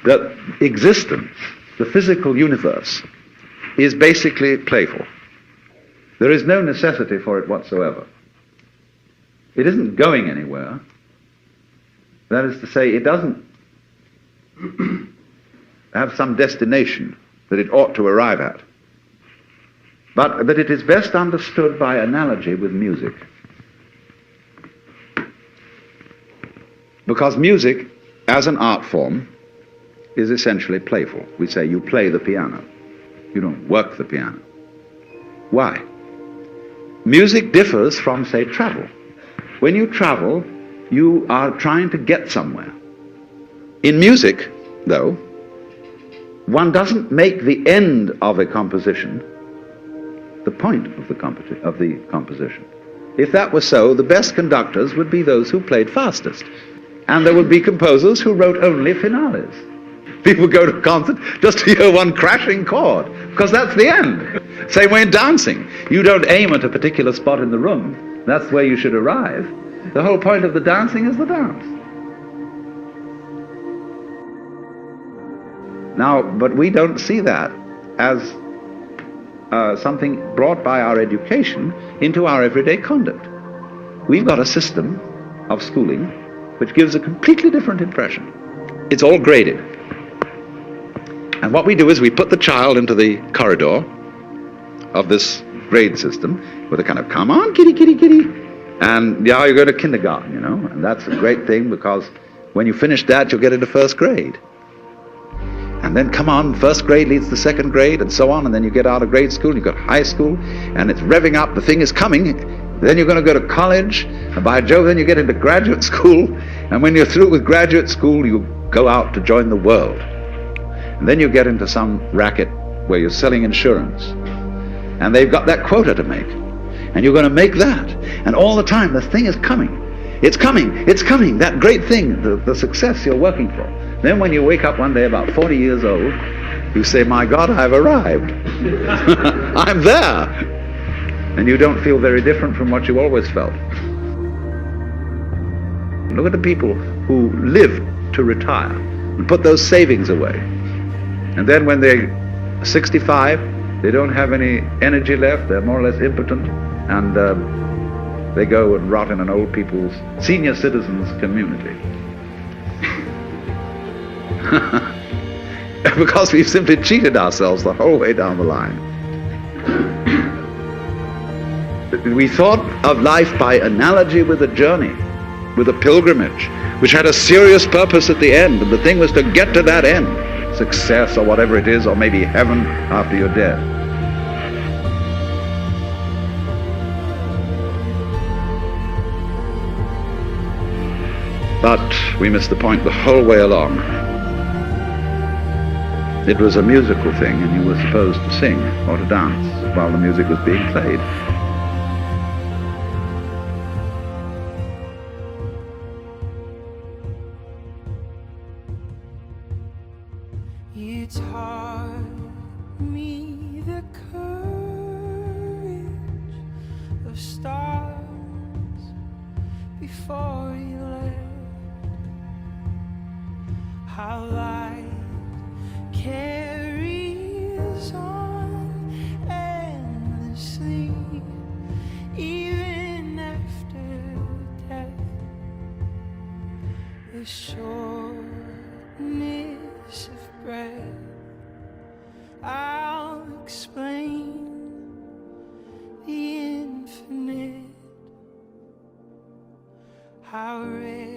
that existence, the physical universe, is basically playful. There is no necessity for it whatsoever. It isn't going anywhere. That is to say, it doesn't have some destination that it ought to arrive at. But that it is best understood by analogy with music. Because music, as an art form, is essentially playful. We say you play the piano. You don't work the piano. Why? Music differs from, say, travel. When you travel, you are trying to get somewhere. In music, though, one doesn't make the end of a composition the point of the composition. If that were so, the best conductors would be those who played fastest. And there would be composers who wrote only finales. People go to a concert just to hear one crashing chord, because that's the end. Same way in dancing. You don't aim at a particular spot in the room. That's where you should arrive. The whole point of the dancing is the dance. Now, but we don't see that as something brought by our education into our everyday conduct. We've got a system of schooling which gives a completely different impression. It's all graded. And what we do is we put the child into the corridor of this grade system with a kind of, come on, kitty, kitty, kitty. And now you go to kindergarten, you know, and that's a great thing because when you finish that, you'll get into first grade. And then come on, first grade leads to second grade and so on, and then you get out of grade school, and you've got high school, and it's revving up, the thing is coming. Then you're going to go to college, and by Jove, then you get into graduate school, and when you're through with graduate school, you go out to join the world. And then you get into some racket where you're selling insurance, and they've got that quota to make, and you're going to make that, and all the time the thing is coming. It's coming, it's coming, that great thing, the success you're working for. Then when you wake up one day about 40 years old, you say, my God, I've arrived. I'm there. And you don't feel very different from what you always felt. Look at the people who live to retire and put those savings away. And then when they're 65, they don't have any energy left, they're more or less impotent, and they go and rot in an old people's senior citizens community. Because we've simply cheated ourselves the whole way down the line. We thought of life by analogy with a journey, with a pilgrimage, which had a serious purpose at the end, and the thing was to get to that end, success or whatever it is, or maybe heaven after you're dead. But we missed the point the whole way along. It was a musical thing, and you were supposed to sing or to dance while the music was being played. You taught me the courage of stars before you left. How light carries on endlessly, even after death. The shortness of breath, I'll explain the infinite. How rare